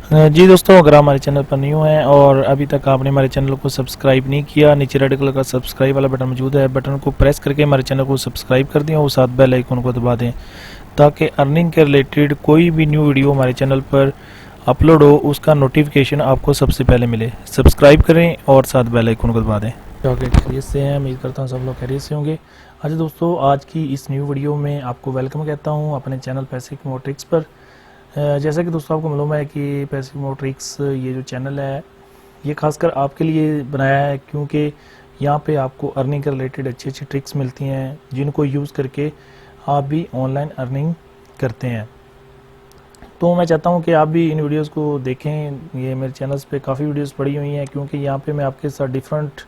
जी दोस्तों, अगर आप हमारे चैनल पर न्यू हैं और अभी तक आपने हमारे चैनल को सब्सक्राइब नहीं किया, नीचे रेड कलर का सब्सक्राइब वाला बटन मौजूद है। बटन को प्रेस करके हमारे चैनल को सब्सक्राइब कर दें और साथ बेल आइकन को दबा दें ताकि अर्निंग के रिलेटेड कोई भी न्यू वीडियो हमारे चैनल पर अपलोड हो उसका नोटिफिकेशन आपको सबसे पहले मिले। सब्सक्राइब करें और साथ बेल आइकन को दबा दें। ओके, खैरियत से हैं, उम्मीद करता हूँ सब लोग खैरियत से होंगे। अच्छा दोस्तों, आज की इस न्यू वीडियो में आपको वेलकम कहता हूँ अपने चैनल पैसे कमाओ ट्रिक्स पर। जैसा कि दोस्तों आपको मालूम है कि पैसे कमाओ ट्रिक्स ये जो चैनल है ये खासकर आपके लिए बनाया है, क्योंकि यहाँ पे आपको अर्निंग के रिलेटेड अच्छी अच्छी ट्रिक्स मिलती हैं जिनको यूज़ करके आप भी ऑनलाइन अर्निंग करते हैं। तो मैं चाहता हूँ कि आप भी इन वीडियोस को देखें। ये मेरे चैनल्स पे काफ़ी वीडियोस पड़ी हुई हैं, क्योंकि यहाँ पे मैं आपके साथ डिफरेंट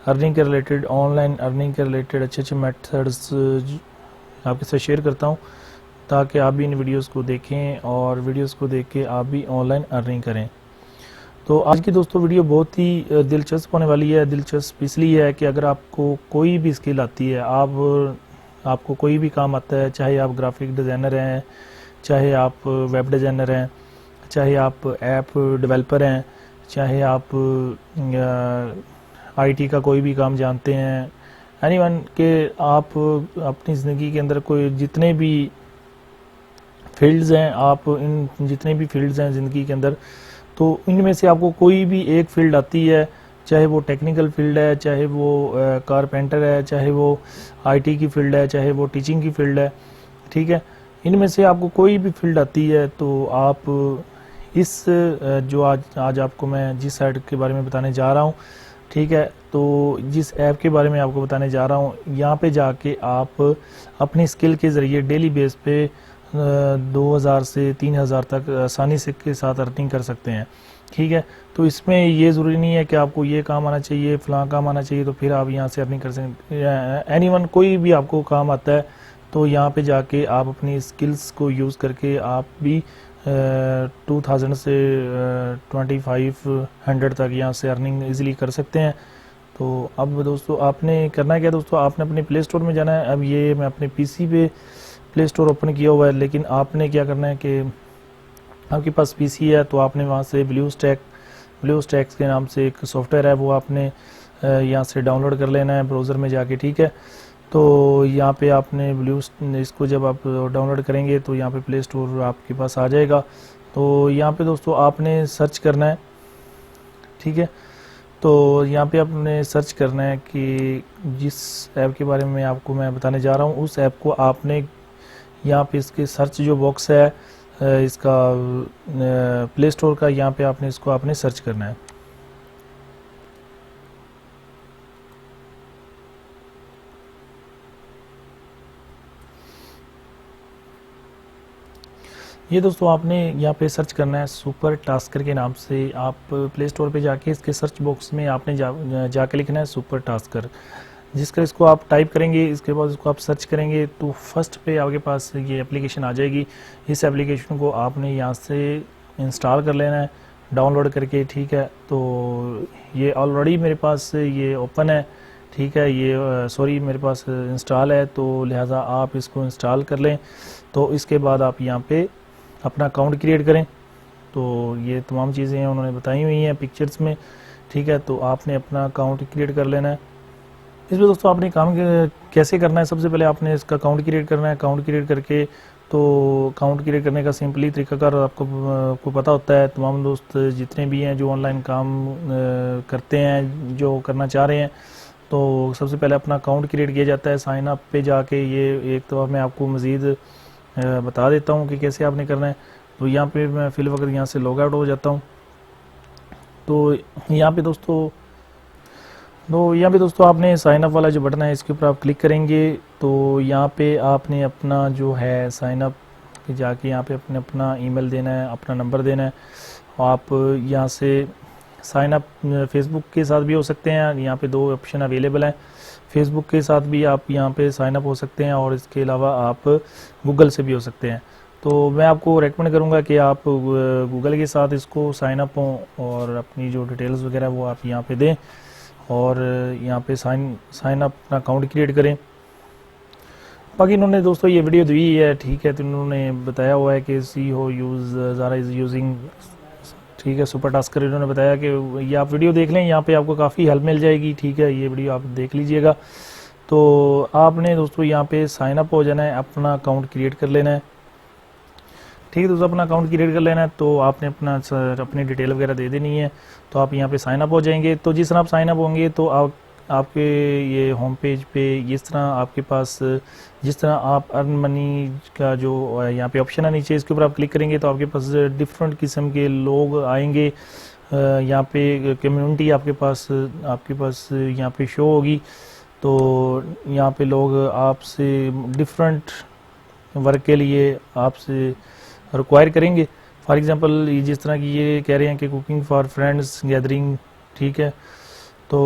अर्निंग के रिलेटेड, ऑनलाइन अर्निंग के रिलेटेड अच्छे अच्छे मेथड्स आपके साथ शेयर करता हूँ ताकि आप भी इन वीडियोस को देखें और वीडियोस को देख के आप भी ऑनलाइन अर्निंग करें। तो आज की दोस्तों वीडियो बहुत ही दिलचस्प होने वाली है। दिलचस्प इसलिए है कि अगर आपको कोई भी स्किल आती है, आपको कोई भी काम आता है, चाहे आप ग्राफिक डिज़ाइनर हैं, चाहे आप वेब डिज़ाइनर हैं, चाहे आप ऐप डेवलपर हैं, चाहे आप आईटी का कोई भी काम जानते हैं, एनीवन के आप अपनी ज़िंदगी के अंदर कोई जितने भी फील्ड्स हैं, आप इन जितने भी फील्ड्स हैं ज़िंदगी के अंदर, तो इनमें से आपको कोई भी एक फील्ड आती है, चाहे वो टेक्निकल फील्ड है, चाहे वो कारपेंटर है, चाहे वो आईटी की फील्ड है, चाहे वो टीचिंग की फील्ड है, ठीक है। इनमें से आपको कोई भी फील्ड आती है तो आप इस जो आज आपको मैं जिस साइट के बारे में बताने जा रहा हूँ, ठीक है, तो जिस ऐप के बारे में आपको बताने जा रहा हूँ, यहाँ पे जाके आप अपनी स्किल के ज़रिए डेली बेस पे 2000 से 3000 तक आसानी से के साथ अर्निंग कर सकते हैं, ठीक है। तो इसमें ये ज़रूरी नहीं है कि आपको ये काम आना चाहिए, फलां काम आना चाहिए तो फिर आप यहाँ से अर्निंग कर सकते। एनीवन कोई भी आपको काम आता है तो यहाँ पे जाके आप अपनी स्किल्स को यूज़ करके आप भी 2000 से 2500 तक यहाँ से अर्निंग इजीली कर सकते हैं। तो अब दोस्तों आपने करना है क्या दोस्तों, आपने अपने प्ले स्टोर में जाना है। अब ये मैं अपने पीसी पे प्ले स्टोर ओपन किया हुआ है, लेकिन आपने क्या करना है कि आपके पास पीसी है तो आपने वहाँ से ब्लू स्टैक्स के नाम से एक सॉफ्टवेयर है, वो आपने यहाँ से डाउनलोड कर लेना है ब्राउज़र में जाके, ठीक है। तो यहाँ पे आपने इसको जब आप डाउनलोड करेंगे तो यहाँ पे प्ले स्टोर आपके पास आ जाएगा। तो यहाँ पे दोस्तों आपने सर्च करना है, ठीक है। तो यहाँ पे आपने सर्च करना है कि जिस ऐप के बारे में आपको मैं बताने जा रहा हूँ उस ऐप को आपने यहाँ पे इसके सर्च जो बॉक्स है इसका प्ले स्टोर का, यहाँ पे आपने सर्च करना है। ये दोस्तों आपने यहाँ पे सर्च करना है सुपर टास्कर के नाम से। आप प्ले स्टोर पे जाके इसके सर्च बॉक्स में आपने जाके लिखना है सुपर टास्कर। जिसका इसको आप टाइप करेंगे, इसके बाद इसको आप सर्च करेंगे तो फर्स्ट पे आपके पास ये एप्लीकेशन आ जाएगी। इस एप्लीकेशन को आपने यहाँ से इंस्टॉल कर लेना है डाउनलोड करके, ठीक है। तो ये ऑलरेडी मेरे पास ये ओपन है, ठीक है, ये सॉरी मेरे पास इंस्टॉल है, तो लिहाजा आप इसको इंस्टॉल कर लें। तो इसके बाद आप यहाँ पे अपना अकाउंट क्रिएट करें। तो ये तमाम चीज़ें हैं उन्होंने बताई हुई हैं पिक्चर्स में, ठीक है। तो आपने अपना अकाउंट क्रिएट कर लेना है। इसमें दोस्तों आपने काम कैसे करना है, सबसे पहले आपने इसका अकाउंट क्रिएट करना है। अकाउंट क्रिएट करके तो अकाउंट क्रिएट करने का सिंपली तरीकाकार आपको पता होता है। तमाम दोस्त जितने भी हैं जो ऑनलाइन काम करते हैं, जो करना चाह रहे हैं, तो सबसे पहले अपना अकाउंट क्रिएट किया जाता है। साइन अप पे जाके ये एक तो मैं आपको मज़ीद बता देता हूँ कि कैसे आपने करना है। तो यहाँ पे मैं फिल वक्त यहाँ से लॉग आउट हो जाता हूँ। तो यहाँ पे दोस्तों आपने साइन अप वाला जो बटन है इसके ऊपर आप क्लिक करेंगे। तो यहाँ पे आपने अपना जो है साइन अप जाके यहाँ पे अपना ईमेल देना है, अपना नंबर देना है। आप यहाँ से साइन अप फेसबुक के साथ भी हो सकते हैं, यहाँ पे 2 ऑप्शन अवेलेबल हैं। फेसबुक के साथ भी आप यहाँ पे साइन अप हो सकते हैं और इसके अलावा आप गूगल से भी हो सकते हैं। तो मैं आपको रेकमेंड करूँगा कि आप गूगल के साथ इसको साइन अप हों और अपनी जो डिटेल्स वगैरह वो आप यहाँ पे दें और यहाँ पे साइन अप अपना अकाउंट क्रिएट करें। बाकी इन्होंने दोस्तों ये वीडियो दी है, ठीक है, तो इन्होंने बताया हुआ है कि सी हो यूज़ ज़ारा इज़ यूजिंग ठीक है। सुपर टास्कर इन्होंने बताया कि ये आप वीडियो देख लें, यहाँ पे आपको काफ़ी हेल्प मिल जाएगी, ठीक है। ये वीडियो आप देख लीजिएगा। तो आपने दोस्तों यहाँ पे साइन अप हो जाना है, अपना अकाउंट क्रिएट कर लेना है, ठीक है दोस्तों। अपना अकाउंट क्रिएट कर लेना है, तो आपने अपनी डिटेल वगैरह दे देनी है। तो आप यहाँ पे साइन अप हो जाएंगे। तो जिस तरह आप साइन अप होंगे तो आपके ये होम पेज पे इस तरह आपके पास, जिस तरह आप अर्न मनी का जो यहाँ पे ऑप्शन है नीचे, इसके ऊपर आप क्लिक करेंगे तो आपके पास डिफरेंट किस्म के लोग आएंगे। यहाँ पे कम्युनिटी आपके पास यहाँ पे शो होगी। तो यहाँ पे लोग आपसे डिफरेंट वर्क के लिए आपसे रिक्वायर करेंगे। फॉर एग्जांपल जिस तरह की ये कह रहे हैं कि कुकिंग फॉर फ्रेंड्स गैदरिंग, ठीक है। तो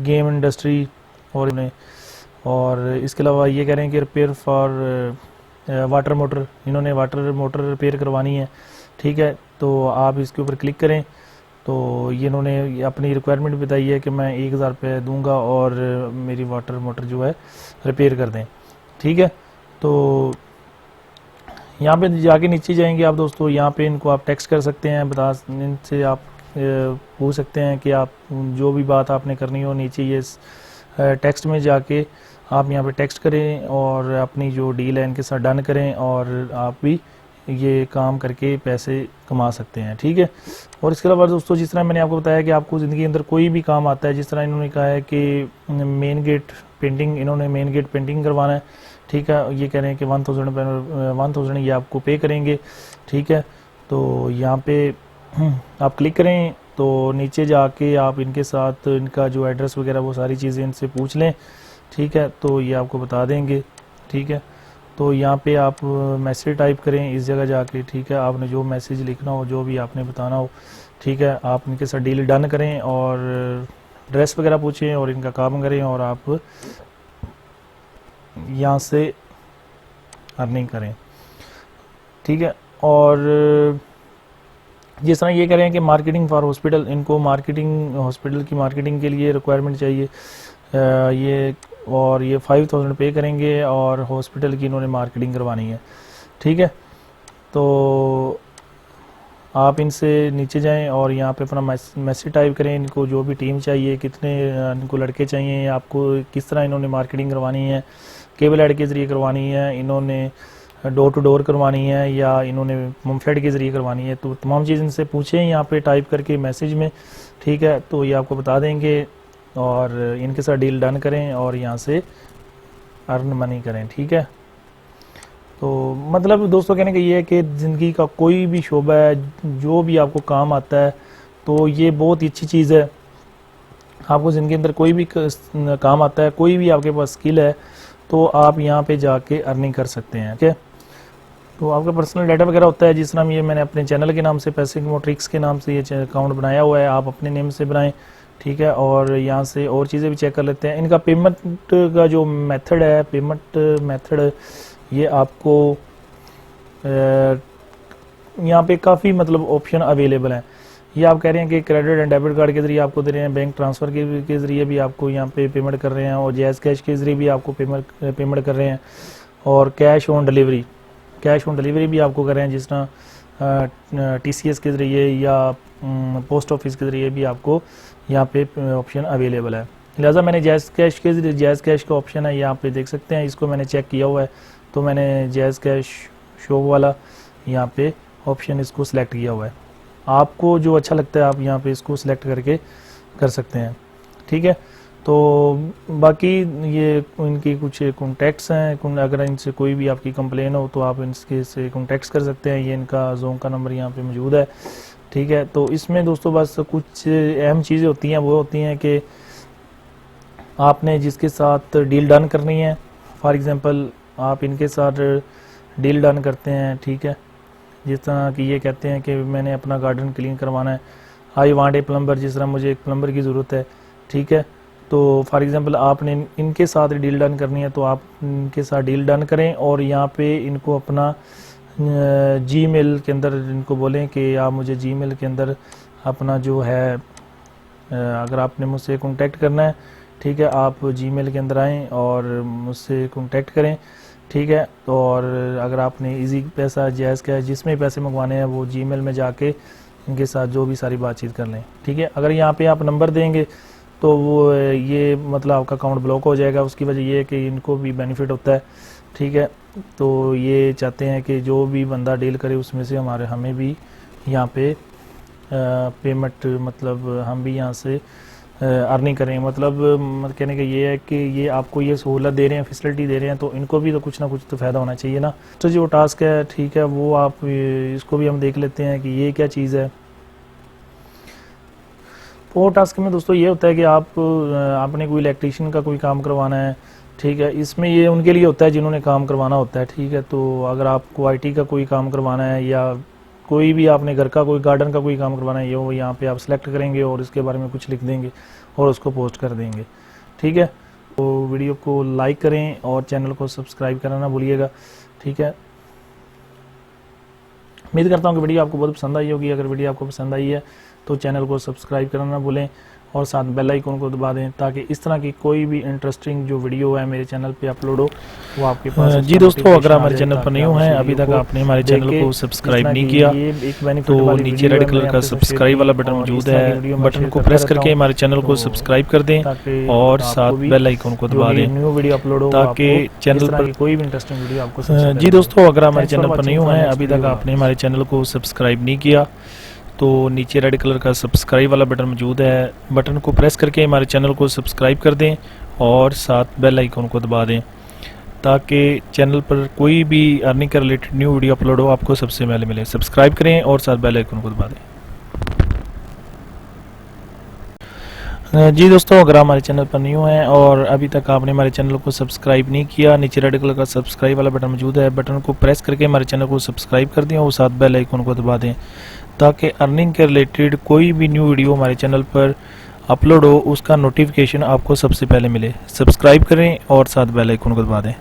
गेम इंडस्ट्री और इसके अलावा ये कह रहे हैं कि रिपेयर फॉर वाटर मोटर, इन्होंने वाटर मोटर रिपेयर करवानी है, ठीक है। तो आप इसके ऊपर क्लिक करें। तो ये इन्होंने अपनी रिक्वायरमेंट बताई है कि मैं 1000 रुपये दूंगा और मेरी वाटर मोटर जो है रिपेयर कर दें, ठीक है। तो यहाँ पे जाके नीचे जाएंगे आप दोस्तों, यहाँ पे इनको आप टेक्स्ट कर सकते हैं, इनसे आप पूछ सकते हैं कि आप जो भी बात आपने करनी हो, नीचे ये टेक्स्ट में जाके आप यहाँ पे टेक्स्ट करें और अपनी जो डील है इनके साथ डन करें, और आप भी ये काम करके पैसे कमा सकते हैं, ठीक है। और इसके अलावा दोस्तों जिस तरह मैंने आपको बताया कि आपको ज़िंदगी के अंदर कोई भी काम आता है, जिस तरह इन्होंने कहा है कि मेन गेट पेंटिंग, इन्होंने मेन गेट पेंटिंग करवाना है, ठीक है। ये कह रहे हैं कि 1000 ये आपको पे करेंगे, ठीक है। तो यहाँ पे आप क्लिक करें तो नीचे जाके आप इनके साथ इनका जो एड्रेस वगैरह वो सारी चीज़ें इनसे पूछ लें, ठीक है। तो ये आपको बता देंगे, ठीक है। तो यहाँ पे आप मैसेज टाइप करें इस जगह जाके, ठीक है। आपने जो मैसेज लिखना हो, जो भी आपने बताना हो, ठीक है, आप इनके साथ डील डन करें और ड्रेस वगैरह पूछें और इनका काम करें और आप यहाँ से अर्निंग करें, ठीक है। और जिस तरह ये कह रहे हैं कि मार्केटिंग फॉर हॉस्पिटल, इनको मार्केटिंग हॉस्पिटल की मार्केटिंग के लिए रिक्वायरमेंट चाहिए ये, और ये 5000 पे करेंगे और हॉस्पिटल की इन्होंने मार्केटिंग करवानी है, ठीक है। तो आप इनसे नीचे जाएं और यहाँ पे अपना मैसेज टाइप करें, इनको जो भी टीम चाहिए, कितने इनको लड़के चाहिए, आपको किस तरह इन्होंने मार्केटिंग करवानी है, केबल ऐड के ज़रिए करवानी है, इन्होंने डोर टू डोर करवानी है, या इन्होंने ममफेड के ज़रिए करवानी है। तो तमाम चीज़ इनसे पूछें यहाँ पे टाइप करके मैसेज में, ठीक है। तो ये आपको बता देंगे और इनके साथ डील डन करें और यहाँ से अर्न मनी करें, ठीक है। तो मतलब दोस्तों कहने का ये है कि ज़िंदगी का कोई भी शोबा है, जो भी आपको काम आता है, तो ये बहुत ही अच्छी चीज़ है। आपको ज़िंदगी के अंदर कोई भी काम आता है, कोई भी आपके पास स्किल है, तो आप यहाँ पे जाके अर्निंग कर सकते हैं, ठीक है। तो आपका पर्सनल डाटा वगैरह होता है, जिस तरह ये मैंने अपने चैनल के नाम से पैसे कमाओ ट्रिक्स के नाम से ये अकाउंट बनाया हुआ है, आप अपने नेम से बनाएं, ठीक है। और यहाँ से और चीज़ें भी चेक कर लेते हैं। इनका पेमेंट का जो मेथड है, पेमेंट मेथड ये आपको यहाँ पे काफ़ी मतलब ऑप्शन अवेलेबल हैं। ये आप कह रहे हैं कि क्रेडिट एंड डेबिट कार्ड के ज़रिए आपको दे रहे हैं, बैंक ट्रांसफ़र के ज़रिए भी आपको यहाँ पे पेमेंट कर रहे हैं, और जैज़ कैश के ज़रिए भी आपको पेमेंट कर रहे हैं, और कैश ऑन डिलीवरी भी आपको कर रहे हैं, जिस तरह TCS के ज़रिए या पोस्ट ऑफिस के ज़रिए भी आपको यहाँ पे ऑप्शन अवेलेबल है। लिहाजा मैंने जैज़ कैश का ऑप्शन है, यहाँ पे देख सकते हैं, इसको मैंने चेक किया हुआ है, तो मैंने जैज़ कैश शो वाला यहाँ पे ऑप्शन इसको सिलेक्ट किया हुआ है। आपको जो अच्छा लगता है आप यहाँ पे इसको सिलेक्ट करके कर सकते हैं, ठीक है। तो बाकी ये इनकी कुछ कॉन्टैक्ट्स हैं, अगर इनसे कोई भी आपकी कंप्लेन हो तो आप इनके से कॉन्टैक्ट कर सकते हैं। ये इनका जोन का नंबर यहाँ पे मौजूद है, ठीक है। तो इसमें दोस्तों बस कुछ अहम चीज़ें होती हैं, वो होती हैं कि आपने जिसके साथ डील डन करनी है, फॉर एग्ज़ाम्पल आप इनके साथ डील डन करते हैं, ठीक है। जिस तरह कि ये कहते हैं कि मैंने अपना गार्डन क्लीन करवाना है, आई वांट ए प्लम्बर, जिस तरह मुझे एक प्लम्बर की ज़रूरत है, ठीक है। तो फॉर एग्ज़ाम्पल आपने इनके साथ डील डन करनी है, तो आप इनके साथ डील डन करें और यहाँ पे इनको अपना जीमेल के अंदर इनको बोलें कि आप मुझे जीमेल के अंदर अपना जो है, अगर आपने मुझसे कॉन्टैक्ट करना है, ठीक है, आप जीमेल के अंदर आएँ और मुझसे कॉन्टैक्ट करें, ठीक है। तो और अगर आपने इजी पैसा, जैज़ कैश, जिसमें पैसे मंगवाने हैं वो जीमेल में जाके इनके साथ जो भी सारी बातचीत कर लें। ठीक है, अगर यहाँ पे आप नंबर देंगे तो वो ये मतलब आपका अकाउंट ब्लॉक हो जाएगा। उसकी वजह ये है कि इनको भी बेनिफिट होता है। ठीक है, तो ये चाहते हैं कि जो भी बंदा डील करे उसमें से हमें भी यहाँ पे पेमेंट, मतलब हम भी यहाँ से अर्निंग करें। मतलब कहने का ये है कि ये आपको ये सहूलत दे रहे हैं, फैसिलिटी दे रहे हैं, तो इनको भी तो कुछ ना कुछ तो फ़ायदा होना चाहिए ना। तो जो टास्क है, ठीक है, वो आप इसको भी हम देख लेते हैं कि ये क्या चीज़ है। वो टास्क में दोस्तों ये होता है कि आपने कोई इलेक्ट्रीशियन का कोई काम करवाना है। ठीक है, इसमें ये उनके लिए होता है जिन्होंने काम करवाना होता है। ठीक है, तो अगर आपको IT का कोई काम करवाना है या कोई भी आपने घर का कोई गार्डन का कोई काम करवाना है, ये वो यहाँ पे आप सेलेक्ट करेंगे और इसके बारे में कुछ लिख देंगे और उसको पोस्ट कर देंगे। ठीक है, तो वीडियो को लाइक करें और चैनल को सब्सक्राइब करना ना भूलिएगा। ठीक है, उम्मीद करता हूँ कि वीडियो आपको बहुत पसंद आई होगी। अगर वीडियो आपको पसंद आई है तो चैनल को सब्सक्राइब करना ना भूलें और साथ बेल आइकन को दबा दें ताकि इस तरह की कोई भी इंटरेस्टिंग जो वीडियो है मेरे चैनल पे अपलोड हो वो आपके पास। जी दोस्तों, अगर हमारे चैनल पर न्यू हैं, अभी तक आपने हमारे चैनल को सब्सक्राइब नहीं किया तो नीचे रेड कलर का सब्सक्राइब वाला बटन मौजूद है, बटन को प्रेस करके हमारे चैनल को सब्सक्राइब कर दें और साथ बेल आइकन को दबा दें न्यू वीडियो अपलोड हो ताकि चैनल पर कोई भी इंटरेस्टिंग वीडियो आपको। जी दोस्तों, अगर हमारे चैनल पर न्यू हैं, अभी तक आपने हमारे चैनल को सब्सक्राइब नहीं किया तो नीचे रेड कलर का सब्सक्राइब वाला बटन मौजूद है, बटन को प्रेस करके हमारे चैनल को सब्सक्राइब कर दें और साथ बेल आइकन को दबा दें ताकि चैनल पर कोई भी अर्निंग के रिलेटेड न्यू वीडियो अपलोड हो आपको सबसे पहले मिले। सब्सक्राइब करें और साथ बेल आइकन को दबा दें। जी दोस्तों, अगर हमारे चैनल पर न्यू हैं और अभी तक आपने हमारे चैनल को सब्सक्राइब नहीं किया, नीचे रेड कलर का सब्सक्राइब वाला बटन मौजूद है, बटन को प्रेस करके हमारे चैनल को सब्सक्राइब कर दें और साथ बेल आइकन को दबा दें ताकि अर्निंग के रिलेटेड कोई भी न्यू वीडियो हमारे चैनल पर अपलोड हो उसका नोटिफिकेशन आपको सबसे पहले मिले। सब्सक्राइब करें और साथ बेल आइकन को दबा दें।